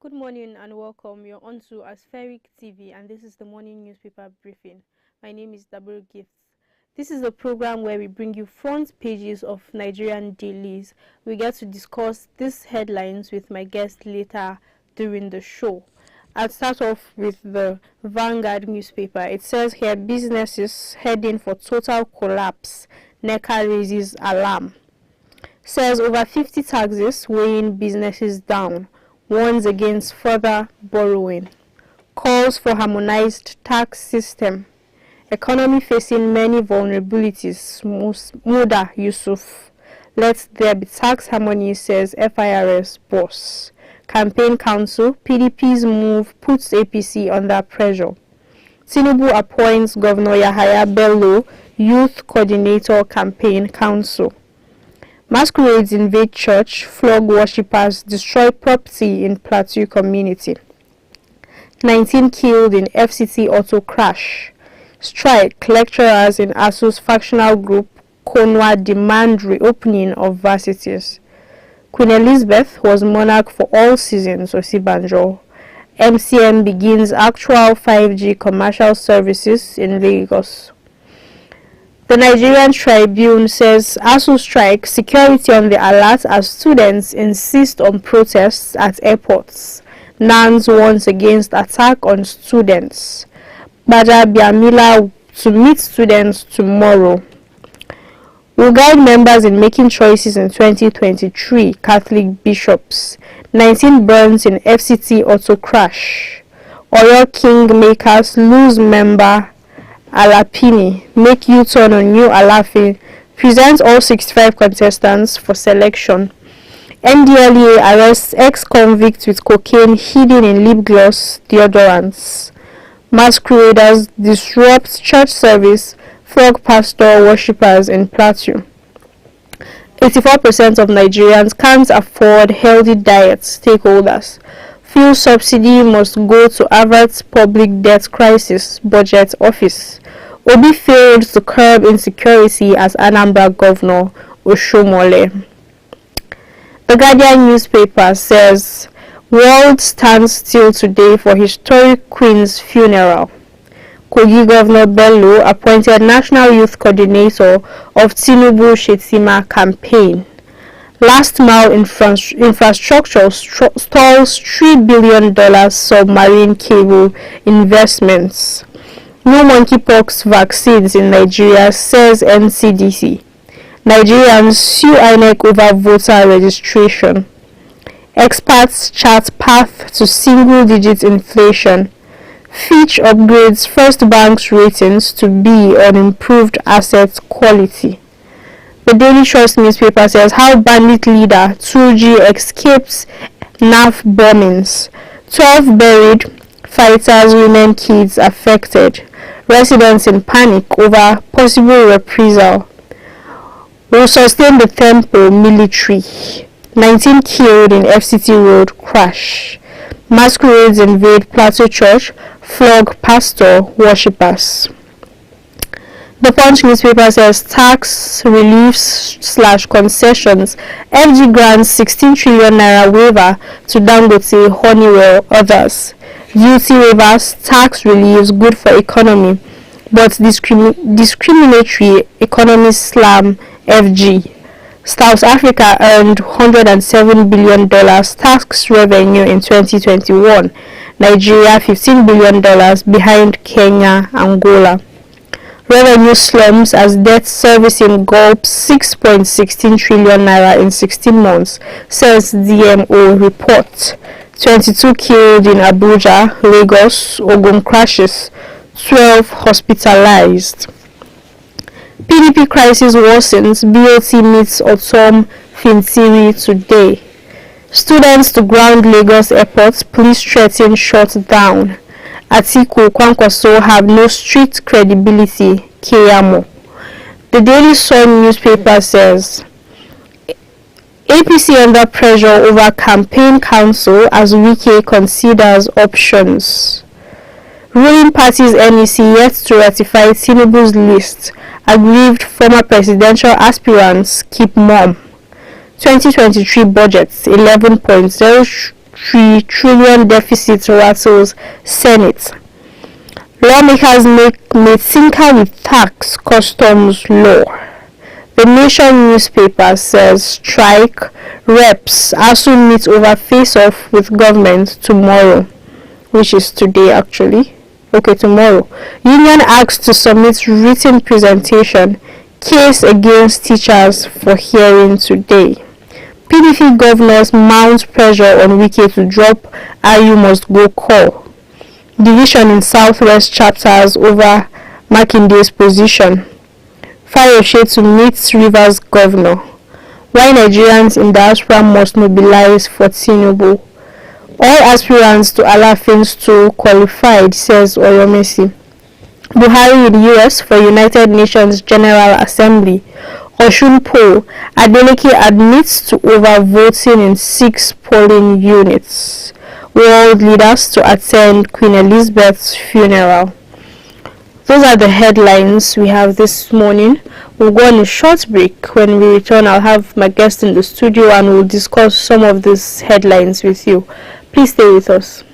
Good morning and welcome. You're on to Aspheric TV and this is the morning newspaper briefing. My name is Dabur Gifts. This is a program where we bring you front pages of Nigerian dailies. We get to discuss these headlines with my guest later during the show. I'll start off with the Vanguard newspaper. It says here, businesses heading for total collapse. NECA raises alarm. Says over 50 taxes weighing businesses down. Warns against further borrowing. Calls for harmonized tax system. Economy facing many vulnerabilities. Muda Yusuf. Let there be tax harmony, says FIRS boss. Campaign council. PDP's move puts APC under pressure. Tinubu appoints Governor Yahaya Bello Youth Coordinator Campaign Council. Masquerades invade church, flog worshippers, destroy property in Plateau community. 19 killed in FCT auto crash. Strike, lecturers in ASU's factional group, Konwa demand reopening of varsities. Queen Elizabeth was monarch for all seasons, Osibanjo. MCM begins actual 5G commercial services in Lagos. The Nigerian Tribune says ASU strike, security on the alert as students insist on protests at airports. NANS warns against attack on students. Bada Biamila to meet students tomorrow. Will guide members in making choices in 2023, Catholic bishops. 19 burns in FCT auto crash. Oyo Kingmakers lose member Alapini, make U-turn on New Alafin, presents all 65 contestants for selection. NDLEA arrests ex-convict with cocaine hidden in lip gloss deodorants. Masqueraders disrupt church service, flog pastor worshippers in Plateau. 84% of Nigerians can't afford healthy diets, stakeholders. Fuel subsidy must go to avert public debt crisis, budget office. Obi failed to curb insecurity as Anambra Governor Oshomole. The Guardian newspaper says, world stands still today for historic Queen's funeral. Kogi Governor Bello appointed National Youth Coordinator of Tinubu Shetima campaign. Last mile infrastructure stalls $3 billion submarine cable investments. No monkeypox vaccines in Nigeria, says NCDC. Nigerians sue INEC over voter registration. Experts chart path to single-digit inflation. Fitch upgrades First Bank's ratings to B on improved asset quality. The Daily Trust newspaper says how Bandit leader Turji escapes NAF bombings. 12 buried, fighters, women, kids affected. Residents in panic over possible reprisal. Will sustain the tempo military. 19 killed in FCT road crash. Masquerades invade Plateau Church, flog pastor worshippers. The Punch newspaper says tax reliefs / concessions. FG grants 16 trillion naira waiver to Dangote, Honeywell, others. Duty waivers, tax reliefs good for economy, but discriminatory economy slam FG. South Africa earned $107 billion tax revenue in 2021. Nigeria $15 billion behind Kenya, Angola. Revenue slumps as debt servicing gulps 6.16 trillion naira in 16 months, says DMO report. 22 killed in Abuja, Lagos, Ogun crashes, 12 hospitalized. PDP crisis worsens, BOT meets Otom Fintiri today. Students to ground Lagos airport, police threaten shut down. Atiku, Kwankwaso have no strict credibility, Keyamo. The Daily Sun newspaper says, APC under pressure over campaign council as Wike considers options. Ruling party's NEC yet to ratify Tinubu's list. Aggrieved former presidential aspirants keep mum. 2023 budget 11.03 trillion deficit rattles Senate. Lawmakers may tinker with tax customs law. The Nation newspaper says strike reps ASU meet over face-off with government tomorrow, which is today actually. Okay, tomorrow. Union asked to submit written presentation. Case against teachers for hearing today. PDP governors mount pressure on Wike to drop IU must go call. Division in Southwest chapters over Makinde's position. Fayose to meet Rivers governor. Why Nigerians in diaspora must mobilize for Tinubu. All aspirants to Alaafin Stool qualified, says Oyomesi. Buhari in US for United Nations General Assembly. Osun poll, Adeleke admits to overvoting in 6 polling units. World leaders to attend Queen Elizabeth's funeral. Those are the headlines we have this morning. We'll go on a short break. When we return, I'll have my guest in the studio and we'll discuss some of these headlines with you. Please stay with us.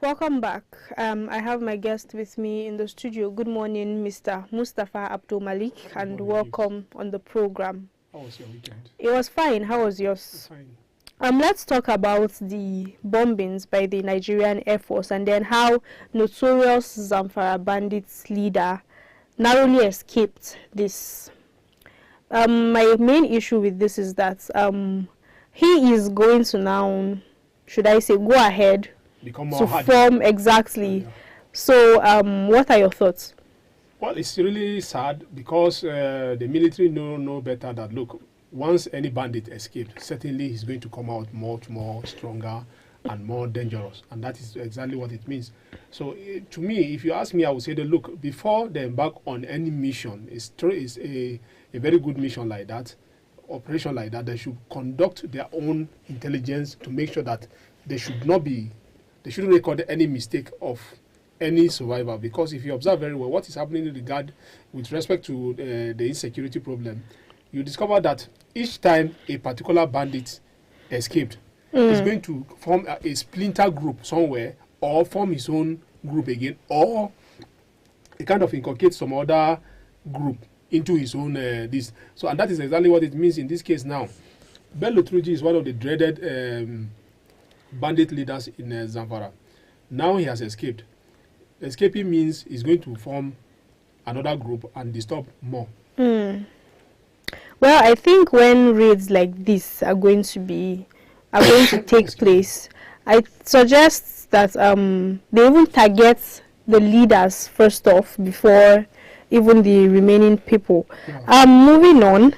Welcome back. I have my guest with me in the studio. Good morning, Mr. Mustafa Abdul Malik, and welcome on the program. How was your weekend? It was fine. How was yours? Fine. Let's talk about the bombings by the Nigerian Air Force and then how notorious Zamfara bandits leader narrowly escaped this. My main issue with this is that he is going to now, should I say, go ahead to form exactly. Yeah. So, what are your thoughts? Well, it's really sad because the military know better that, look, once any bandit escaped, certainly he's going to come out much more stronger and more dangerous. And that is exactly what it means. So, to me, if you ask me, I would say that, look, before they embark on any mission, it's a very good mission like that, operation like that, they should conduct their own intelligence to make sure that they shouldn't record any mistake of any survivor. Because if you observe very well what is happening in regard with respect to the insecurity problem, you discover that each time a particular bandit escaped, he's going to form a splinter group somewhere or form his own group again, or he kind of inculcate some other group into his own this. So, and that is exactly what it means in this case now. Bello Turji is one of the dreaded bandit leaders in Zamfara. Now he has escaped. Escaping means he's going to form another group and disturb more. Well, I think when raids like this are going to take place, I suggest that they even target the leaders first off before even the remaining people. Yeah. Moving on.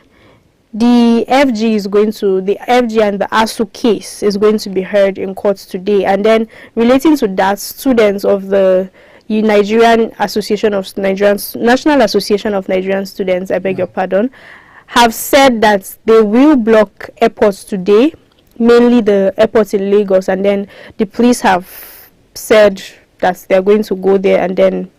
The FG and the ASU case is going to be heard in court today. And then relating to that, students of the Nigerian Association of Nigerians, National Association of Nigerian Students, I beg your pardon, have said that they will block airports today, mainly the airport in Lagos, and then the police have said that they are going to go there and then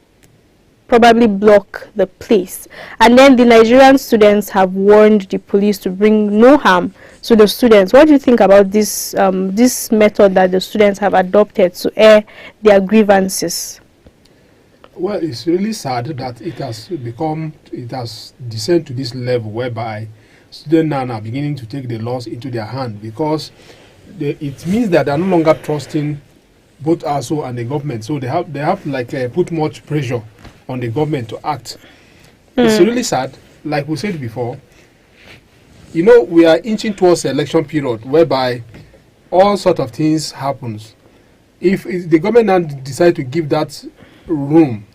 probably block the place. And then the Nigerian students have warned the police to bring no harm to the students. What do you think about this this method that the students have adopted to air their grievances? Well, it's really sad that it has descended to this level whereby students now are beginning to take the laws into their hand, because it means that they are no longer trusting both ASU and the government. So they have like put much pressure on the government to act. It's really sad. Like we said before, you know, we are inching towards the election period whereby all sort of things happens. If the government now decide to give that room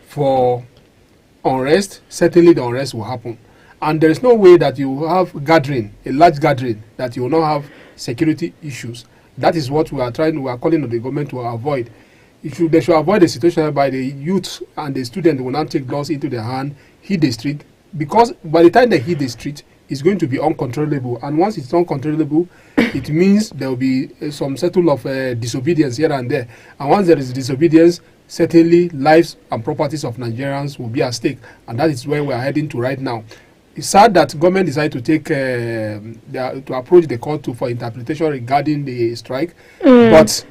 for unrest, certainly the unrest will happen. And there is no way that you have a large gathering, that you will not have security issues. That is what we are calling on the government to avoid. They should avoid a situation whereby the youth and the students will not take laws into their hand, hit the street, because by the time they hit the street, it's going to be uncontrollable. And once it's uncontrollable, it means there will be some settle of disobedience here and there. And once there is disobedience, certainly lives and properties of Nigerians will be at stake. And that is where we are heading to right now. It's sad that government decided to take to approach the court for interpretation regarding the strike, but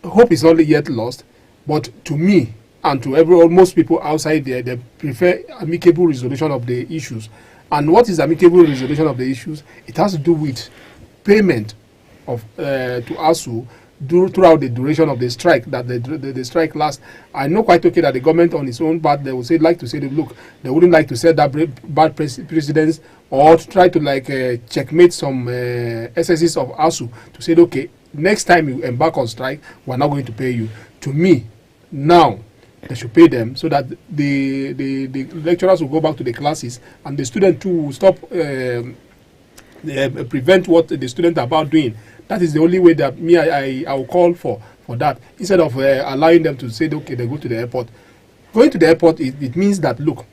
hope is not yet lost. But to me and to almost people outside there, they prefer amicable resolution of the issues. And what is amicable resolution of the issues? It has to do with payment of to ASU throughout the duration of the strike, that the strike lasts. I know quite okay that the government on its own part, they would like to say, look, they wouldn't like to set that bad precedents, or to try to like checkmate some excesses of ASU to say, okay, next time you embark on strike, we're not going to pay you. To me, now they should pay them so that the lecturers will go back to the classes, and the students too will stop prevent what the students are about doing. That is the only way that I will call for that, instead of allowing them to say, okay, they go to the airport. Going to the airport, it means that, look,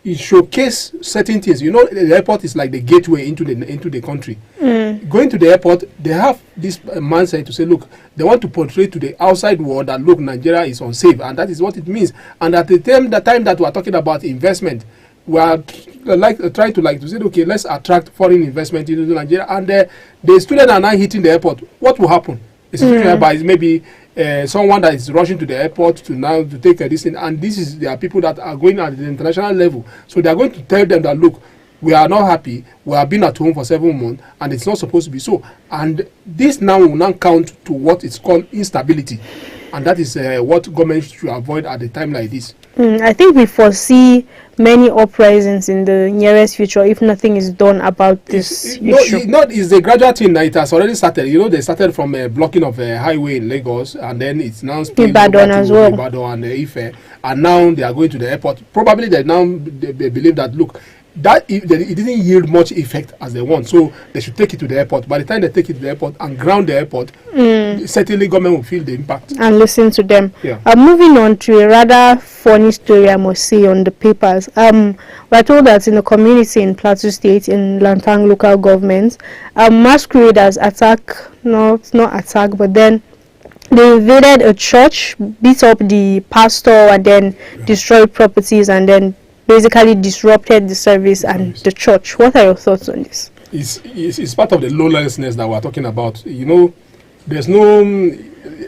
it showcases certain things. You know, the airport is like the gateway into the country. Going to the airport, they have this mindset to say, look, they want to portray to the outside world that, look, Nigeria is unsafe, and that is what it means. And at the time that we are talking about investment, we are trying to say, okay, let's attract foreign investment into Nigeria, and the students are now hitting the airport. What will happen? It's maybe someone that is rushing to the airport to take this thing, and there are people that are going at the international level, so they are going to tell them that, look, we are not happy, we have been at home for 7 months, and it's not supposed to be so. And this now will now count to what is called instability, and that is what government should avoid at a time like this. I think we foresee many uprisings in the nearest future if nothing is done about this issue. It's a gradual thing. It has already started. You know, they started from blocking of a highway in Lagos, and then it's now Ibadan as well. Ibadan and Ife, and now they are going to the airport. Probably they believe that, look, that it didn't yield much effect as they want, so they should take it to the airport. By the time they take it to the airport and ground the airport, certainly government will feel the impact and listen to them. Moving on to a rather funny story, I must say, on the papers. We're told that in the community in Plateau State, in Lantang local government, masqueraders but then they invaded a church, beat up the pastor, and then destroyed properties, and then basically disrupted the service and the church. What are your thoughts on this? It's part of the lawlessness that we're talking about. You know, there's no...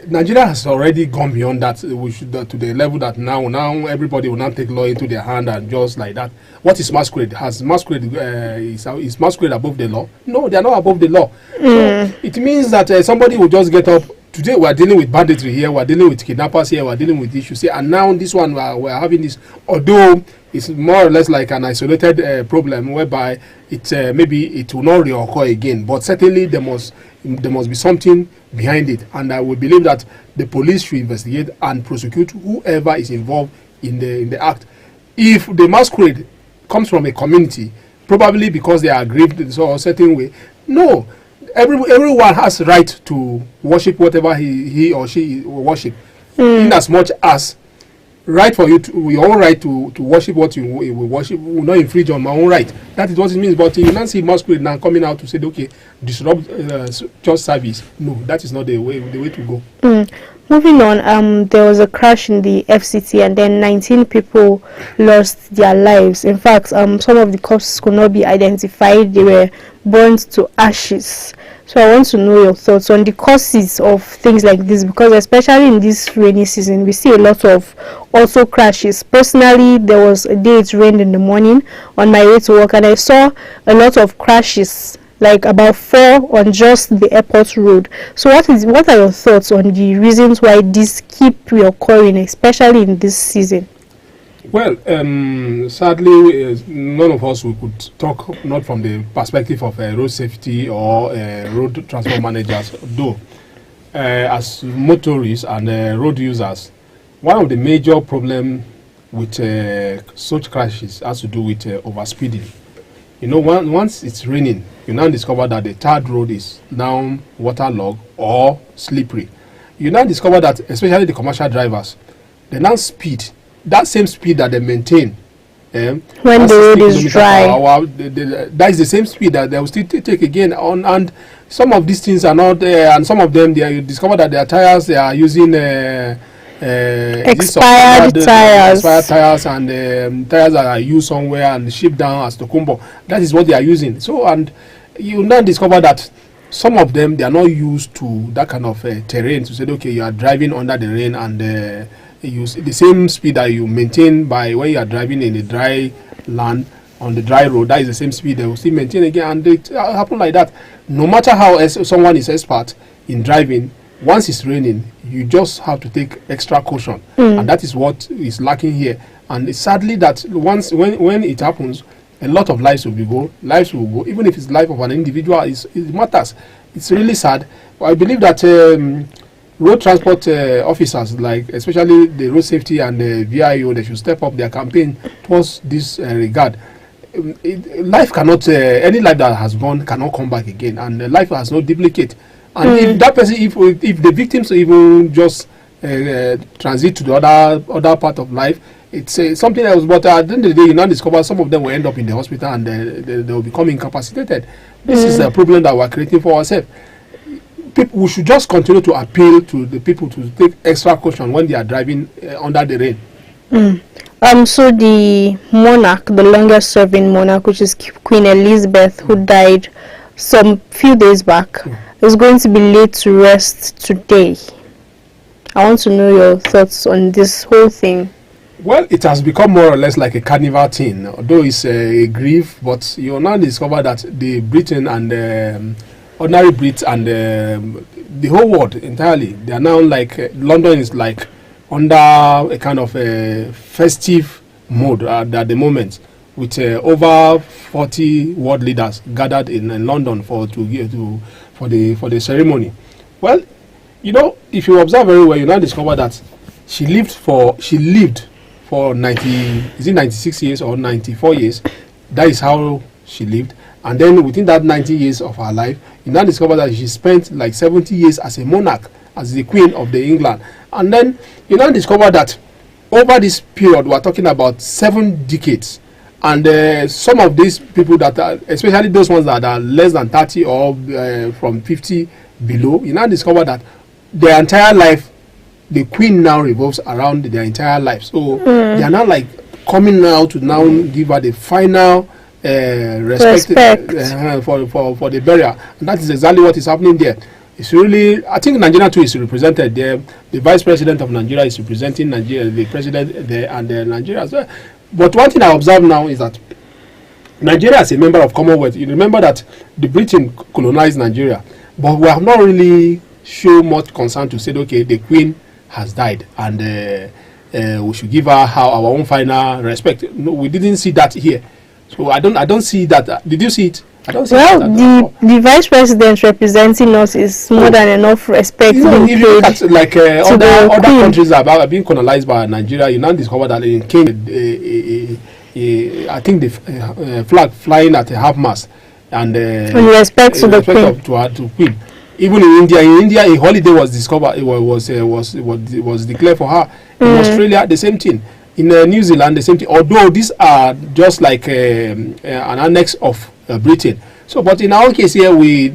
Nigeria has already gone beyond that. We should to the level that now everybody will not take law into their hand and just like that. What is masquerade? Is masquerade above the law? No, they are not above the law. So it means that somebody will just get up. Today we are dealing with banditry here, we are dealing with kidnappers here, we are dealing with issues here, and now this one we are having this, although it's more or less like an isolated problem whereby maybe it will not reoccur again, but certainly there must be something behind it, and I would believe that the police should investigate and prosecute whoever is involved in the act. If the masquerade comes from a community, probably because they are aggrieved in a certain way, no. Everyone has right to worship whatever he or she worship. in as much as right for you to your own right to worship what you will worship will not infringe on my own right. That is what it means. But you not see masquerade now coming out to say, okay, disrupt church service. No, that is not the way to go. Moving on, there was a crash in the FCT and then 19 people lost their lives. In fact, some of the corpses could not be identified. They were burned to ashes. So I want to know your thoughts on the causes of things like this, because especially in this rainy season, we see a lot of auto crashes. Personally, there was a day it rained in the morning on my way to work and I saw a lot of crashes, like about 4 on just the airport road. So what are your thoughts on the reasons why this keep reoccurring, especially in this season? Well, sadly, none of us we could talk not from the perspective of road safety or road transport managers, though as motorists and road users, one of the major problems with such crashes has to do with overspeeding. You know, once it's raining, you now discover that the third road is now waterlogged or slippery. You now discover that, especially the commercial drivers, they now speed that same speed that they maintain when the road is dry. That is the same speed that they will still take again on. And some of these things are not and some of them you discover that their tires they are using expired tires and tires that are used somewhere and shipped down as Tokumbo. That is what they are using. So, and you now discover that some of them they are not used to that kind of terrain to say, okay, you are driving under the rain and use the same speed that you maintain by when you are driving in the dry land on the dry road. That is the same speed they will still maintain again, and it happen like that. No matter how someone is expert in driving, once it's raining, you just have to take extra caution, and that is what is lacking here. And it's sadly that once when it happens, a lot of lives will go, even if it's life of an individual. It matters. It's really sad. I believe that road transport officers, like especially the road safety and the VIO, they should step up their campaign towards this regard. Life cannot, any life that has gone cannot come back again, and life has no duplicate. And if that person, if the victims even just transit to the other part of life, it's something else. But at the end of the day, you now discover some of them will end up in the hospital and they will become incapacitated. This is a problem that we're creating for ourselves. We should just continue to appeal to the people to take extra caution when they are driving under the rain. So the monarch, the longest serving monarch, which is Queen Elizabeth, who died some few days back, is going to be laid to rest today. I want to know your thoughts on this whole thing. Well, it has become more or less like a carnival thing, although it's a grief, but you will now discover that the Britain and ordinary Brits and the whole world entirely, they are now like London is like under a kind of a festive mode at the moment, with over 40 world leaders gathered in London for the ceremony. Well, you know, if you observe very well, you now discover that she lived for 96 years or 94 years. That is how she lived. And then within that 90 years of her life, you now discover that she spent like 70 years as a monarch, as the queen of the England. And then you now discover that over this period, we're talking about 7 decades. And some of these people that are, especially those ones that are less than 30 or from 50 below, you now discover that their entire life, the queen now revolves around their entire life. So they are now like coming now to now give her the final respect. For the burial, and that is exactly what is happening there. It's really, I think Nigeria too is represented there. The vice president of Nigeria is representing Nigeria, the president there, and Nigeria as well. But one thing I observe now is that Nigeria is a member of Commonwealth. You remember that the Britain colonized Nigeria, but we have not really shown much concern to say, okay, the queen has died, and we should give her our own final respect. No, we didn't see that here. So I don't see that. Did you see it? I don't see well, that. the vice president representing us is more than enough respect. You know, if you look at like other countries that are being colonized by Nigeria, you now discover that in Kenya, I think the flag flying at a half mast and in respect to the queen. To queen. Even in India, a holiday was discovered. It was declared for her. In Australia, the same thing. In New Zealand, the same thing. Although these are just like an annex of Britain. So, but in our case here, we